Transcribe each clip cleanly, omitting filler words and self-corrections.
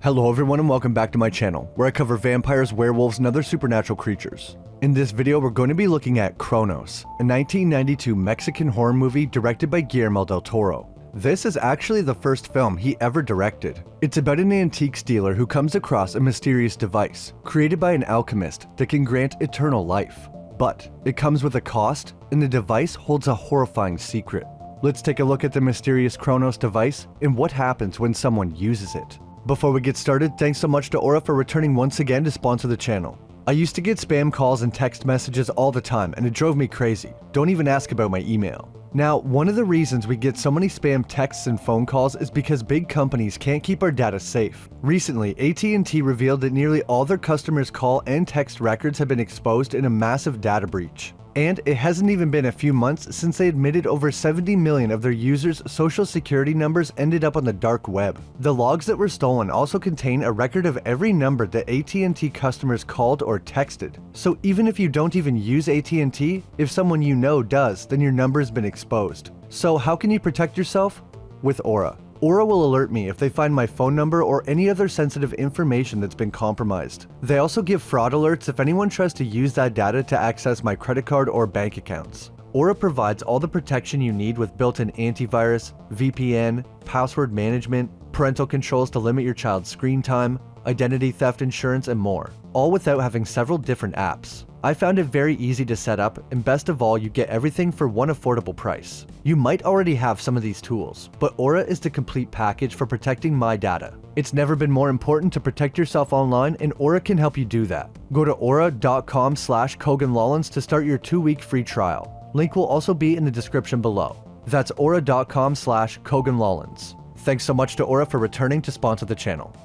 Hello everyone and welcome back to my channel, where I cover vampires, werewolves, and other supernatural creatures. In this video, we're going to be looking at Cronos, a 1992 Mexican horror movie directed by Guillermo del Toro. This is actually the first film he ever directed. It's about an antiques dealer who comes across a mysterious device, created by an alchemist that can grant eternal life. But it comes with a cost, and the device holds a horrifying secret. Let's take a look at the mysterious Cronos device and what happens when someone uses it. Before we get started, thanks so much to Aura for returning once again to sponsor the channel. I used to get spam calls and text messages all the time and it drove me crazy. Don't even ask about my email. Now, one of the reasons we get so many spam texts and phone calls is because big companies can't keep our data safe. Recently, AT&T revealed that nearly all their customers' call and text records have been exposed in a massive data breach. And it hasn't even been a few months since they admitted over 70 million of their users' social security numbers ended up on the dark web. The logs that were stolen also contain a record of every number that AT&T customers called or texted. So even if you don't even use AT&T, if someone you know does, then your number's been exposed. So how can you protect yourself? With Aura. Aura will alert me if they find my phone number or any other sensitive information that's been compromised. They also give fraud alerts if anyone tries to use that data to access my credit card or bank accounts. Aura provides all the protection you need with built-in antivirus, VPN, password management, parental controls to limit your child's screen time, identity theft insurance, and more, all without having several different apps. I found it very easy to set up, and best of all, you get everything for one affordable price. You might already have some of these tools, but Aura is the complete package for protecting my data. It's never been more important to protect yourself online, and Aura can help you do that. Go to aura.com/Cogan Lollins to start your 2-week free trial. Link will also be in the description below. That's aura.com/Cogan Lollins. Thanks so much to Aura for returning to sponsor the channel.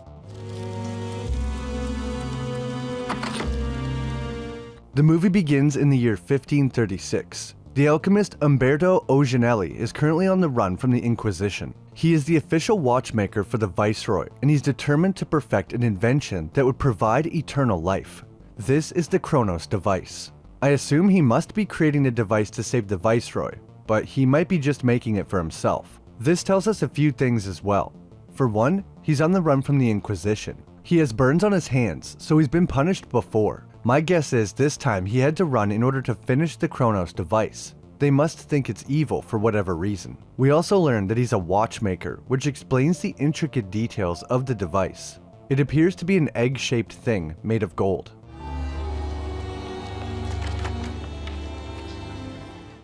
The movie begins in the year 1536. The alchemist Umberto Oginelli is currently on the run from the Inquisition. He is the official watchmaker for the Viceroy, and he's determined to perfect an invention that would provide eternal life. This is the Cronos device. I assume he must be creating the device to save the Viceroy, but he might be just making it for himself. This tells us a few things as well. For one, he's on the run from the Inquisition. He has burns on his hands, so he's been punished before. My guess is this time he had to run in order to finish the Cronos device. They must think it's evil for whatever reason. We also learned that he's a watchmaker, which explains the intricate details of the device. It appears to be an egg-shaped thing made of gold.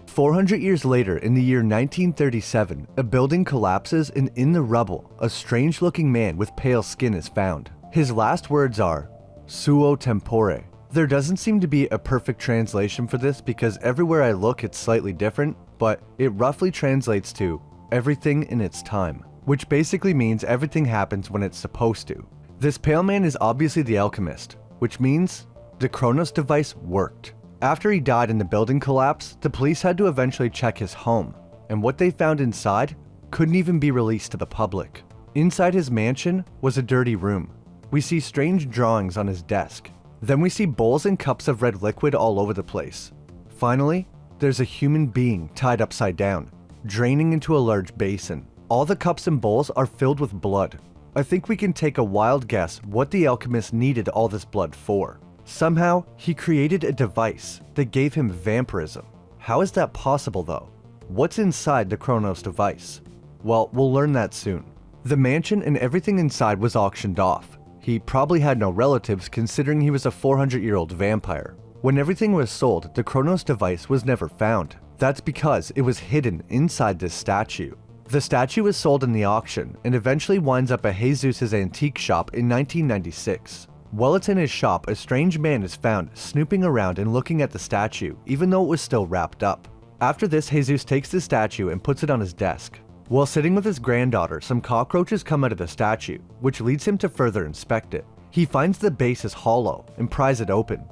400 years later, in the year 1937, a building collapses and in the rubble, a strange-looking man with pale skin is found. His last words are, "Suo tempore." There doesn't seem to be a perfect translation for this because everywhere I look it's slightly different, but it roughly translates to everything in its time, which basically means everything happens when it's supposed to. This pale man is obviously the alchemist, which means the Cronos device worked. After he died in the building collapse, the police had to eventually check his home, and what they found inside couldn't even be released to the public. Inside his mansion was a dirty room. We see strange drawings on his desk. Then we see bowls and cups of red liquid all over the place. Finally, there's a human being tied upside down, draining into a large basin. All the cups and bowls are filled with blood. I think we can take a wild guess what the alchemist needed all this blood for. Somehow, he created a device that gave him vampirism. How is that possible though? What's inside the Cronos device? Well, we'll learn that soon. The mansion and everything inside was auctioned off. He probably had no relatives considering he was a 400-year-old vampire. When everything was sold, the Cronos device was never found. That's because it was hidden inside this statue. The statue was sold in the auction and eventually winds up at Jesus' antique shop in 1996. While it's in his shop, a strange man is found snooping around and looking at the statue, even though it was still wrapped up. After this, Jesus takes the statue and puts it on his desk. While sitting with his granddaughter, some cockroaches come out of the statue, which leads him to further inspect it. He finds the base is hollow and pries it open.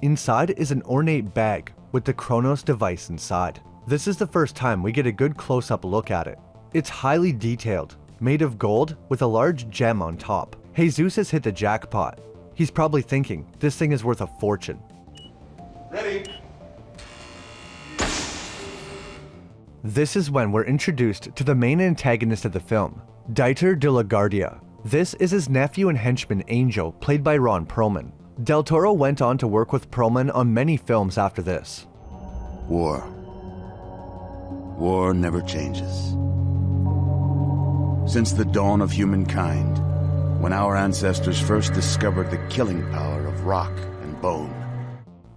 Inside is an ornate bag with the Cronos device inside. This is the first time we get a good close-up look at it. It's highly detailed, made of gold with a large gem on top. Jesus has hit the jackpot. He's probably thinking, this thing is worth a fortune. Ready? This is when we're introduced to the main antagonist of the film, Dieter de la Guardia. This is his nephew and henchman Angel, played by Ron Perlman. Del Toro went on to work with Perlman on many films after this. War. War never changes. Since the dawn of humankind, when our ancestors first discovered the killing power of rock and bone.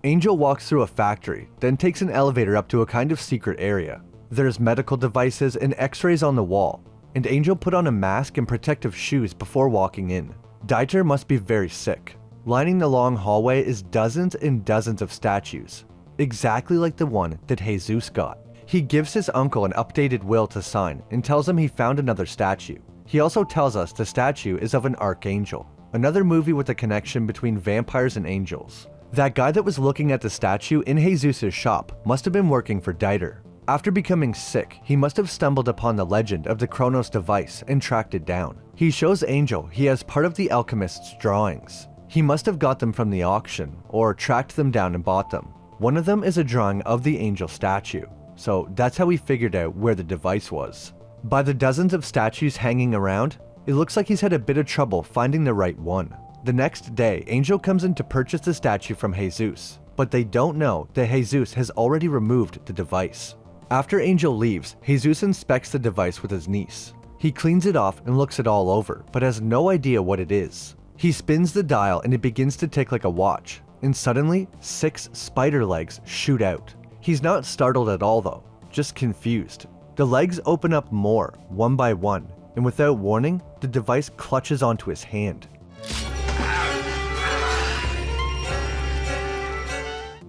Angel walks through a factory, then takes an elevator up to a kind of secret area. There's medical devices and x-rays on the wall, and Angel put on a mask and protective shoes before walking in. Dieter must be very sick. Lining the long hallway is dozens and dozens of statues, exactly like the one that Jesus got. He gives his uncle an updated will to sign and tells him he found another statue. He also tells us the statue is of an archangel, another movie with a connection between vampires and angels. That guy that was looking at the statue in Jesus' shop must have been working for Dieter. After becoming sick, he must have stumbled upon the legend of the Cronos device and tracked it down. He shows Angel he has part of the alchemist's drawings. He must have got them from the auction, or tracked them down and bought them. One of them is a drawing of the angel statue, so that's how he figured out where the device was. By the dozens of statues hanging around, it looks like he's had a bit of trouble finding the right one. The next day, Angel comes in to purchase the statue from Jesus, but they don't know that Jesus has already removed the device. After Angel leaves, Jesus inspects the device with his niece. He cleans it off and looks it all over, but has no idea what it is. He spins the dial and it begins to tick like a watch, and suddenly 6 spider legs shoot out. He's not startled at all though, just confused. The legs open up more, one by one, and without warning, the device clutches onto his hand.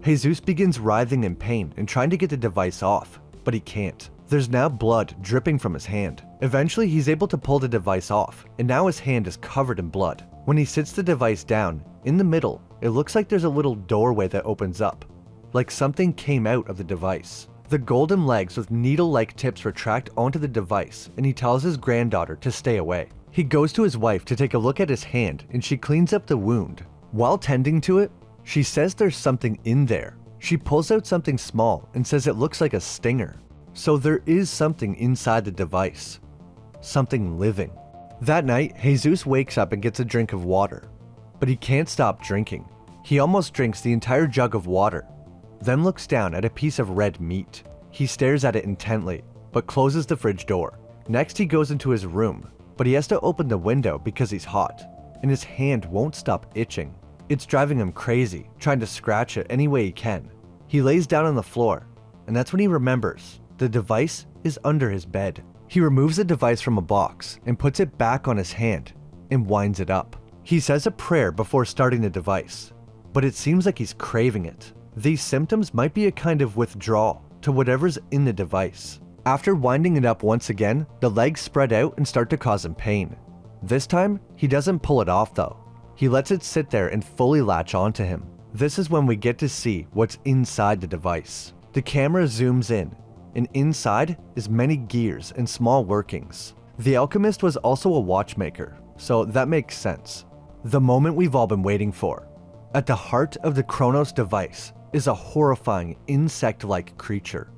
Jesus begins writhing in pain and trying to get the device off, but he can't. There's now blood dripping from his hand. Eventually, he's able to pull the device off, and now his hand is covered in blood. When he sits the device down, in the middle, it looks like there's a little doorway that opens up, like something came out of the device. The golden legs with needle-like tips retract onto the device, and he tells his granddaughter to stay away. He goes to his wife to take a look at his hand, and she cleans up the wound. While tending to it, she says there's something in there. She pulls out something small and says it looks like a stinger. So there is something inside the device. Something living. That night, Jesus wakes up and gets a drink of water. But he can't stop drinking. He almost drinks the entire jug of water, then looks down at a piece of red meat. He stares at it intently, but closes the fridge door. Next, he goes into his room, but he has to open the window because he's hot, and his hand won't stop itching. It's driving him crazy, trying to scratch it any way he can. He lays down on the floor, and that's when he remembers the device is under his bed. He removes the device from a box and puts it back on his hand and winds it up. He says a prayer before starting the device, but it seems like he's craving it. These symptoms might be a kind of withdrawal to whatever's in the device. After winding it up once again, the legs spread out and start to cause him pain. This time, he doesn't pull it off though. He lets it sit there and fully latch onto him. This is when we get to see what's inside the device. The camera zooms in, and inside is many gears and small workings. The alchemist was also a watchmaker, so that makes sense. The moment we've all been waiting for. At the heart of the Cronos device is a horrifying insect-like creature.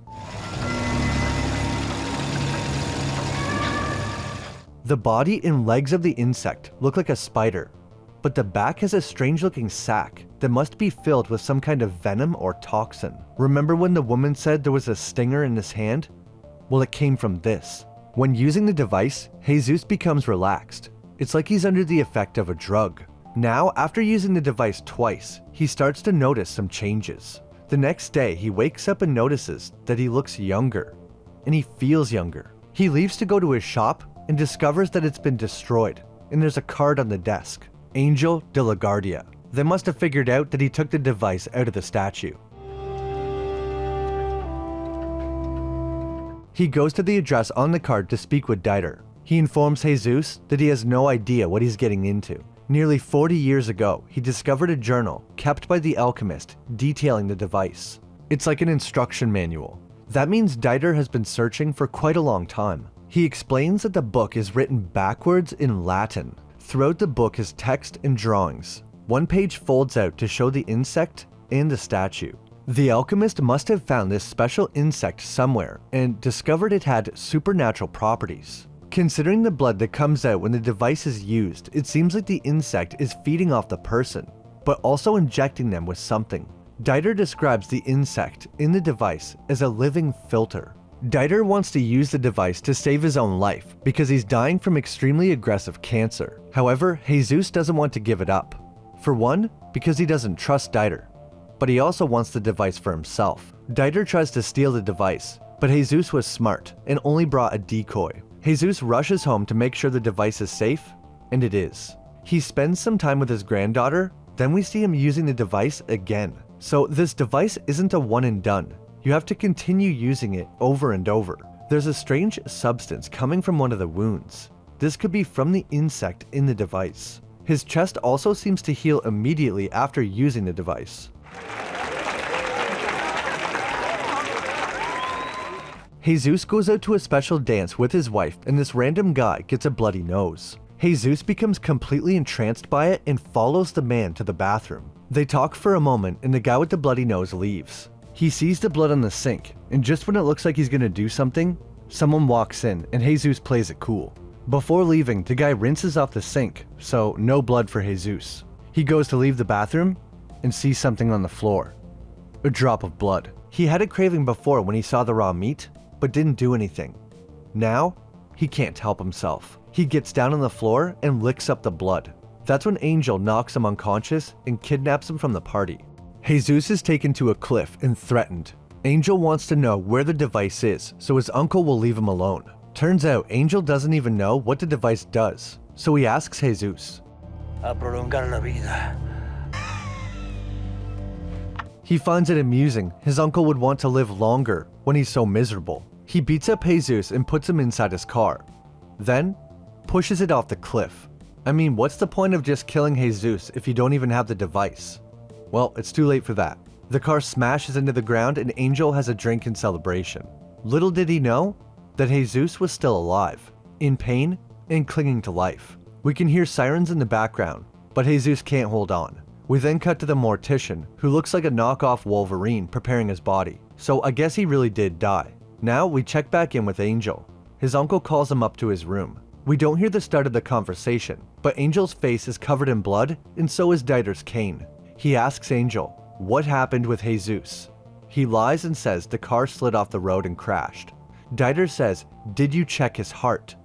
The body and legs of the insect look like a spider, but the back has a strange-looking sac that must be filled with some kind of venom or toxin. Remember when the woman said there was a stinger in his hand? Well, it came from this. When using the device, Jesus becomes relaxed. It's like he's under the effect of a drug. Now, after using the device twice, he starts to notice some changes. The next day, he wakes up and notices that he looks younger, and he feels younger. He leaves to go to his shop and discovers that it's been destroyed, and there's a card on the desk. Angel de la Guardia. They must have figured out that he took the device out of the statue. He goes to the address on the card to speak with Dieter. He informs Jesus that he has no idea what he's getting into. Nearly 40 years ago, he discovered a journal kept by the alchemist detailing the device. It's like an instruction manual. That means Dieter has been searching for quite a long time. He explains that the book is written backwards in Latin. Throughout the book is text and drawings. One page folds out to show the insect and the statue. The alchemist must have found this special insect somewhere and discovered it had supernatural properties. Considering the blood that comes out when the device is used, it seems like the insect is feeding off the person, but also injecting them with something. Dieter describes the insect in the device as a living filter. Dieter wants to use the device to save his own life because he's dying from extremely aggressive cancer. However, Jesus doesn't want to give it up. For one, because he doesn't trust Dieter, but he also wants the device for himself. Dieter tries to steal the device, but Jesus was smart and only brought a decoy. Jesus rushes home to make sure the device is safe, and it is. He spends some time with his granddaughter, then we see him using the device again. So this device isn't a one and done. You have to continue using it over and over. There's a strange substance coming from one of the wounds. This could be from the insect in the device. His chest also seems to heal immediately after using the device. Jesus goes out to a special dance with his wife, and this random guy gets a bloody nose. Jesus becomes completely entranced by it and follows the man to the bathroom. They talk for a moment and the guy with the bloody nose leaves. He sees the blood on the sink, and just when it looks like he's gonna do something, someone walks in and Jesus plays it cool. Before leaving, the guy rinses off the sink, so no blood for Jesus. He goes to leave the bathroom and sees something on the floor. A drop of blood. He had a craving before when he saw the raw meat, but didn't do anything. Now, he can't help himself. He gets down on the floor and licks up the blood. That's when Angel knocks him unconscious and kidnaps him from the party. Jesus is taken to a cliff and threatened. Angel wants to know where the device is, so his uncle will leave him alone. Turns out Angel doesn't even know what the device does, so he asks Jesus. A prolongar la vida. He finds it amusing his uncle would want to live longer when he's so miserable. He beats up Jesus and puts him inside his car, then pushes it off the cliff. I mean, what's the point of just killing Jesus if you don't even have the device? Well, it's too late for that. The car smashes into the ground and Angel has a drink in celebration. Little did he know that Jesus was still alive, in pain and clinging to life. We can hear sirens in the background, but Jesus can't hold on. We then cut to the mortician, who looks like a knockoff Wolverine preparing his body. So I guess he really did die. Now we check back in with Angel. His uncle calls him up to his room. We don't hear the start of the conversation, but Angel's face is covered in blood and so is Dieter's cane. He asks Angel what happened with Jesus. He lies and says the car slid off the road and crashed. Dieter says, "Did you check his heart?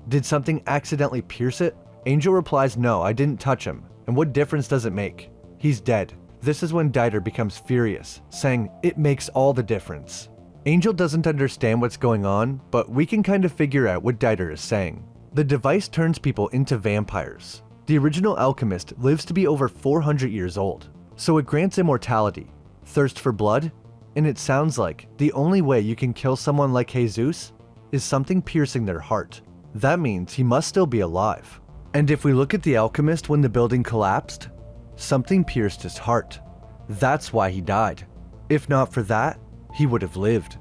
Did something accidentally pierce it?" Angel replies, "No, I didn't touch him. And what difference does it make? He's dead." This is when Dieter becomes furious, saying, "It makes all the difference." Angel doesn't understand what's going on, but we can kind of figure out what Dieter is saying. The device turns people into vampires. The original alchemist lives to be over 400 years old, so it grants immortality, thirst for blood, and it sounds like the only way you can kill someone like Jesus is something piercing their heart. That means he must still be alive. And if we look at the alchemist when the building collapsed, something pierced his heart. That's why he died. If not for that, he would have lived.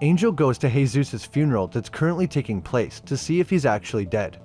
Angel goes to Jesus' funeral that's currently taking place to see if he's actually dead.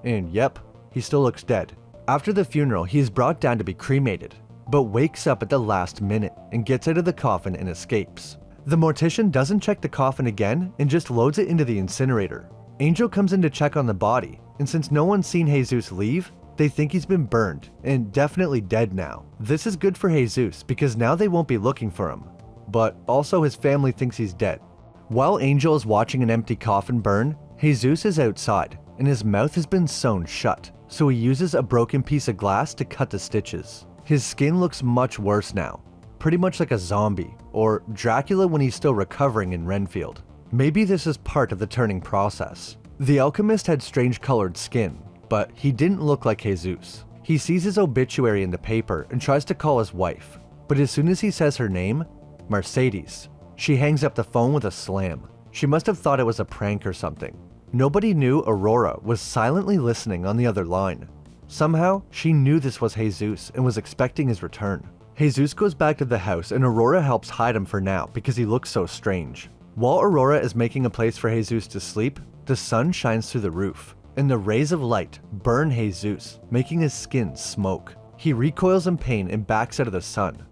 And yep, he still looks dead. After the funeral, he is brought down to be cremated, but wakes up at the last minute and gets out of the coffin and escapes. The mortician doesn't check the coffin again and just loads it into the incinerator. Angel comes in to check on the body, and since no one's seen Jesus leave, they think he's been burned and definitely dead now. This is good for Jesus because now they won't be looking for him, but also his family thinks he's dead. While Angel is watching an empty coffin burn, Jesus is outside and his mouth has been sewn shut, so he uses a broken piece of glass to cut the stitches. His skin looks much worse now, pretty much like a zombie, or Dracula when he's still recovering in Renfield. Maybe this is part of the turning process. The alchemist had strange colored skin, but he didn't look like Jesus. He sees his obituary in the paper and tries to call his wife, but as soon as he says her name, Mercedes, she hangs up the phone with a slam. She must have thought it was a prank or something. Nobody knew Aurora was silently listening on the other line. Somehow, she knew this was Jesus and was expecting his return. Jesus goes back to the house and Aurora helps hide him for now because he looks so strange. While Aurora is making a place for Jesus to sleep, the sun shines through the roof, and the rays of light burn Jesus, making his skin smoke. He recoils in pain and backs out of the sun.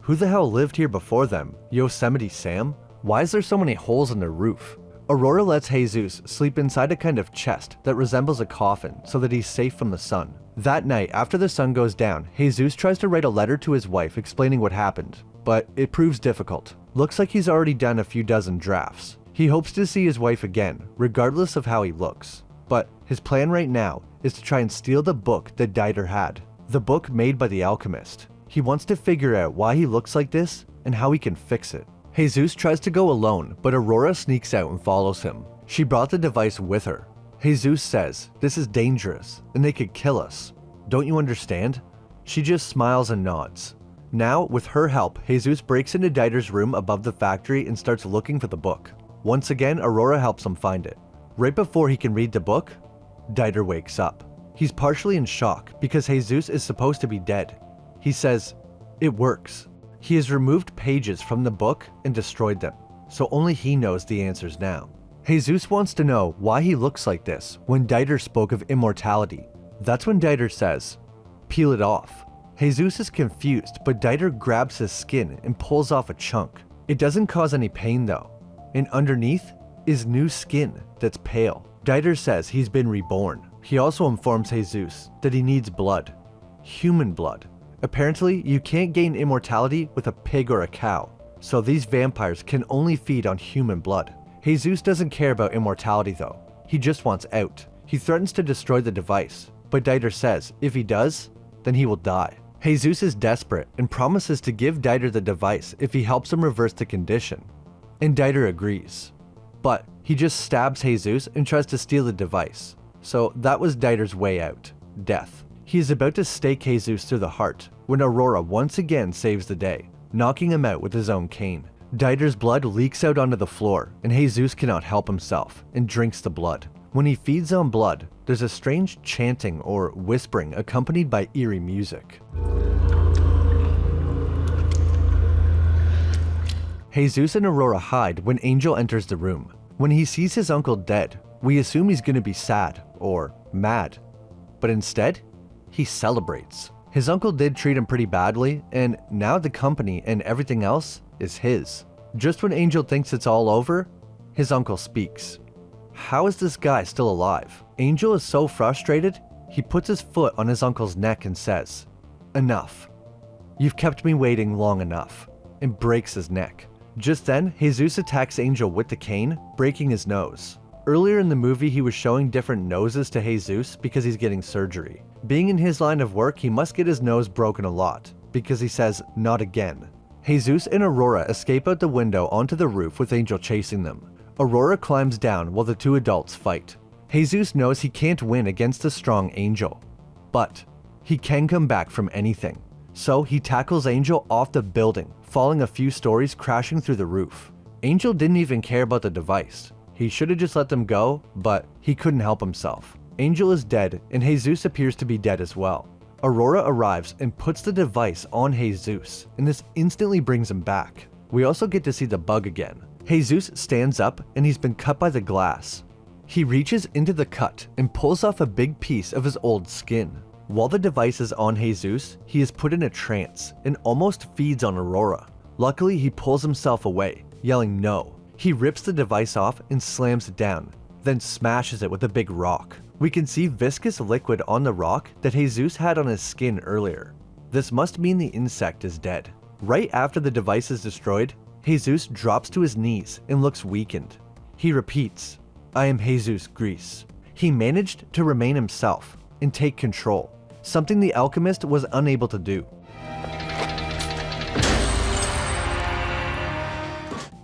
Who the hell lived here before them? Yosemite Sam? Why is there so many holes in the roof? Aurora lets Jesus sleep inside a kind of chest that resembles a coffin so that he's safe from the sun. That night, after the sun goes down, Jesus tries to write a letter to his wife explaining what happened, but it proves difficult. Looks like he's already done a few dozen drafts. He hopes to see his wife again, regardless of how he looks. But his plan right now is to try and steal the book that Dieter had, the book made by the alchemist. He wants to figure out why he looks like this and how he can fix it. Jesus tries to go alone, but Aurora sneaks out and follows him. She brought the device with her. Jesus says, "This is dangerous, and they could kill us. Don't you understand?" She just smiles and nods. Now, with her help, Jesus breaks into Dieter's room above the factory and starts looking for the book. Once again, Aurora helps him find it. Right before he can read the book, Dieter wakes up. He's partially in shock because Jesus is supposed to be dead. He says, "It works." He has removed pages from the book and destroyed them, so only he knows the answers now. Jesus wants to know why he looks like this when Dieter spoke of immortality. That's when Dieter says, "Peel it off." Jesus is confused, but Dieter grabs his skin and pulls off a chunk. It doesn't cause any pain though, and underneath is new skin that's pale. Dieter says he's been reborn. He also informs Jesus that he needs blood, human blood. Apparently, you can't gain immortality with a pig or a cow, so these vampires can only feed on human blood. Jesus doesn't care about immortality though. He just wants out. He threatens to destroy the device, but Dieter says if he does, then he will die. Jesus is desperate and promises to give Dieter the device if he helps him reverse the condition, and Dieter agrees. But he just stabs Jesus and tries to steal the device, so that was Dieter's way out, death. He is about to stake Jesus through the heart when Aurora once again saves the day, knocking him out with his own cane. Dieter's blood leaks out onto the floor, and Jesus cannot help himself and drinks the blood. When he feeds on blood, there's a strange chanting or whispering accompanied by eerie music. Jesus and Aurora hide when Angel enters the room. When he sees his uncle dead, we assume he's going to be sad or mad, but instead, he celebrates. His uncle did treat him pretty badly, and now the company and everything else is his. Just when Angel thinks it's all over, his uncle speaks. How is this guy still alive? Angel is so frustrated, he puts his foot on his uncle's neck and says, "Enough. You've kept me waiting long enough," and breaks his neck. Just then, Jesus attacks Angel with the cane, breaking his nose. Earlier in the movie, he was showing different noses to Jesus because he's getting surgery. Being in his line of work, he must get his nose broken a lot, because he says, "Not again." Jesus and Aurora escape out the window onto the roof with Angel chasing them. Aurora climbs down while the two adults fight. Jesus knows he can't win against a strong Angel, but he can come back from anything. So he tackles Angel off the building, falling a few stories, crashing through the roof. Angel didn't even care about the device. He should have just let them go, but he couldn't help himself. Angel is dead, and Jesus appears to be dead as well. Aurora arrives and puts the device on Jesus, and this instantly brings him back. We also get to see the bug again. Jesus stands up, and he's been cut by the glass. He reaches into the cut and pulls off a big piece of his old skin. While the device is on Jesus, he is put in a trance and almost feeds on Aurora. Luckily, he pulls himself away, yelling no. He rips the device off and slams it down, then smashes it with a big rock. We can see viscous liquid on the rock that Jesus had on his skin earlier. This must mean the insect is dead. Right after the device is destroyed, Jesus drops to his knees and looks weakened. He repeats, "I am Jesus Grease." He managed to remain himself and take control, something the alchemist was unable to do.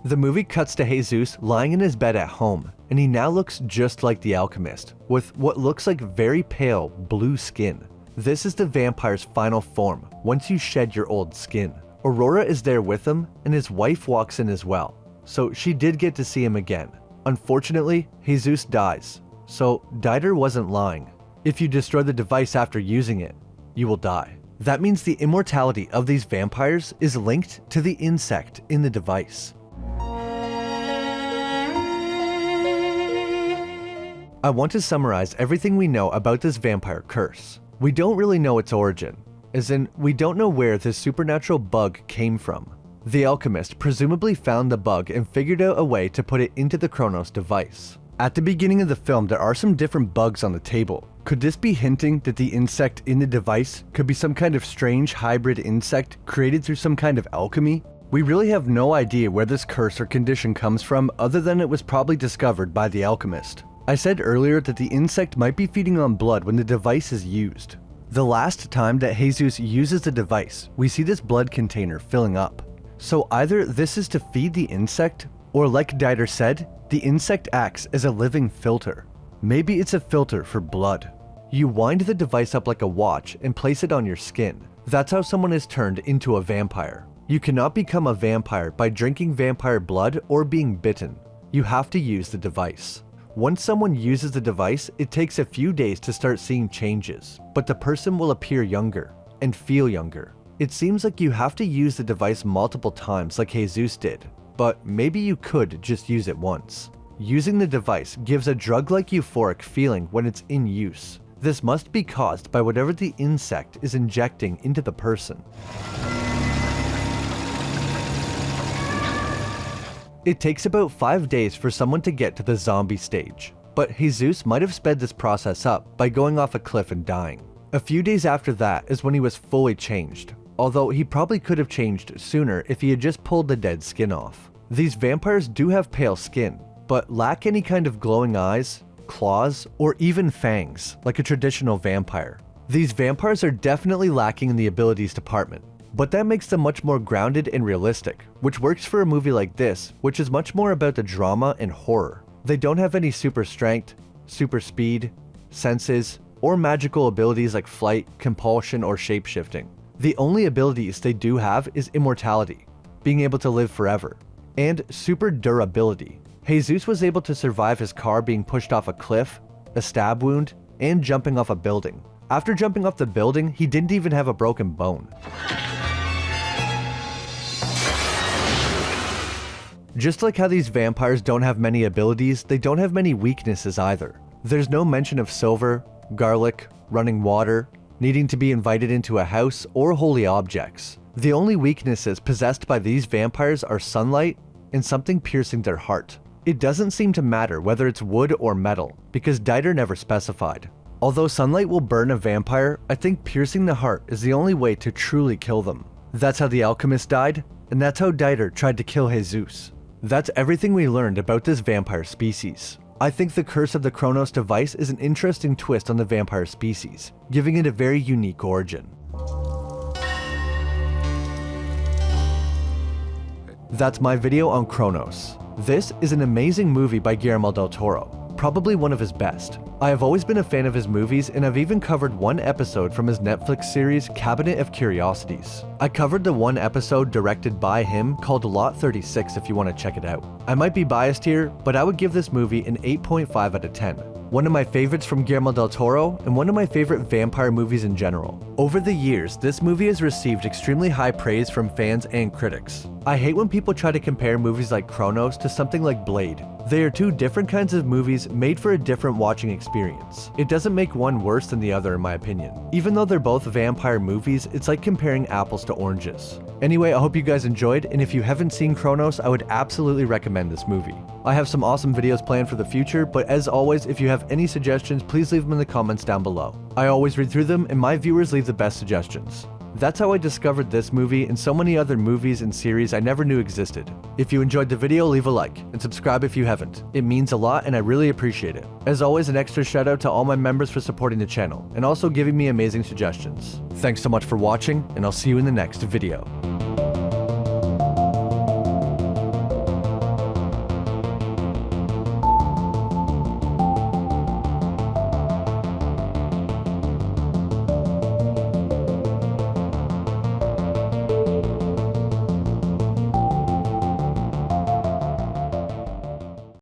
The movie cuts to Jesus lying in his bed at home, and he now looks just like the alchemist, with what looks like very pale blue skin. This is the vampire's final form once you shed your old skin. Aurora is there with him, and his wife walks in as well, so she did get to see him again. Unfortunately, Jesus dies, so Dieter wasn't lying. If you destroy the device after using it, you will die. That means the immortality of these vampires is linked to the insect in the device. I want to summarize everything we know about this vampire curse. We don't really know its origin, as in we don't know where this supernatural bug came from. The alchemist presumably found the bug and figured out a way to put it into the Cronos device. At the beginning of the film, there are some different bugs on the table. Could this be hinting that the insect in the device could be some kind of strange hybrid insect created through some kind of alchemy? We really have no idea where this curse or condition comes from other than it was probably discovered by the alchemist. I said earlier that the insect might be feeding on blood when the device is used. The last time that Jesus uses the device, we see this blood container filling up. So either this is to feed the insect, or like Dieter said, the insect acts as a living filter. Maybe it's a filter for blood. You wind the device up like a watch and place it on your skin. That's how someone is turned into a vampire. You cannot become a vampire by drinking vampire blood or being bitten. You have to use the device. Once someone uses the device, it takes a few days to start seeing changes, but the person will appear younger and feel younger. It seems like you have to use the device multiple times like Jesus did, but maybe you could just use it once. Using the device gives a drug-like euphoric feeling when it's in use. This must be caused by whatever the insect is injecting into the person. It takes about 5 days for someone to get to the zombie stage, but Jesus might have sped this process up by going off a cliff and dying. A few days after that is when he was fully changed, although he probably could have changed sooner if he had just pulled the dead skin off. These vampires do have pale skin, but lack any kind of glowing eyes, claws, or even fangs like a traditional vampire. These vampires are definitely lacking in the abilities department, but that makes them much more grounded and realistic, which works for a movie like this, which is much more about the drama and horror. They don't have any super strength, super speed, senses, or magical abilities like flight, compulsion, or shapeshifting. The only abilities they do have is immortality, being able to live forever, and super durability. Jesus was able to survive his car being pushed off a cliff, a stab wound, and jumping off a building. After jumping off the building, he didn't even have a broken bone. Just like how these vampires don't have many abilities, they don't have many weaknesses either. There's no mention of silver, garlic, running water, needing to be invited into a house, or holy objects. The only weaknesses possessed by these vampires are sunlight and something piercing their heart. It doesn't seem to matter whether it's wood or metal, because Dieter never specified. Although sunlight will burn a vampire, I think piercing the heart is the only way to truly kill them. That's how the alchemist died, and that's how Dieter tried to kill Jesus. That's everything we learned about this vampire species. I think the curse of the Cronos device is an interesting twist on the vampire species, giving it a very unique origin. That's my video on Cronos. This is an amazing movie by Guillermo del Toro, probably one of his best. I have always been a fan of his movies, and I've even covered one episode from his Netflix series Cabinet of Curiosities. I covered the one episode directed by him called Lot 36 if you want to check it out. I might be biased here, but I would give this movie an 8.5 out of 10. One of my favorites from Guillermo del Toro, and one of my favorite vampire movies in general. Over the years, this movie has received extremely high praise from fans and critics. I hate when people try to compare movies like Cronos to something like Blade. They are two different kinds of movies made for a different watching experience. It doesn't make one worse than the other in my opinion. Even though they're both vampire movies, it's like comparing apples to oranges. Anyway, I hope you guys enjoyed, and if you haven't seen Cronos, I would absolutely recommend this movie. I have some awesome videos planned for the future, but as always, if you have any suggestions, please leave them in the comments down below. I always read through them, and my viewers leave the best suggestions. That's how I discovered this movie and so many other movies and series I never knew existed. If you enjoyed the video, leave a like, and subscribe if you haven't. It means a lot and I really appreciate it. As always, an extra shout out to all my members for supporting the channel, and also giving me amazing suggestions. Thanks so much for watching, and I'll see you in the next video.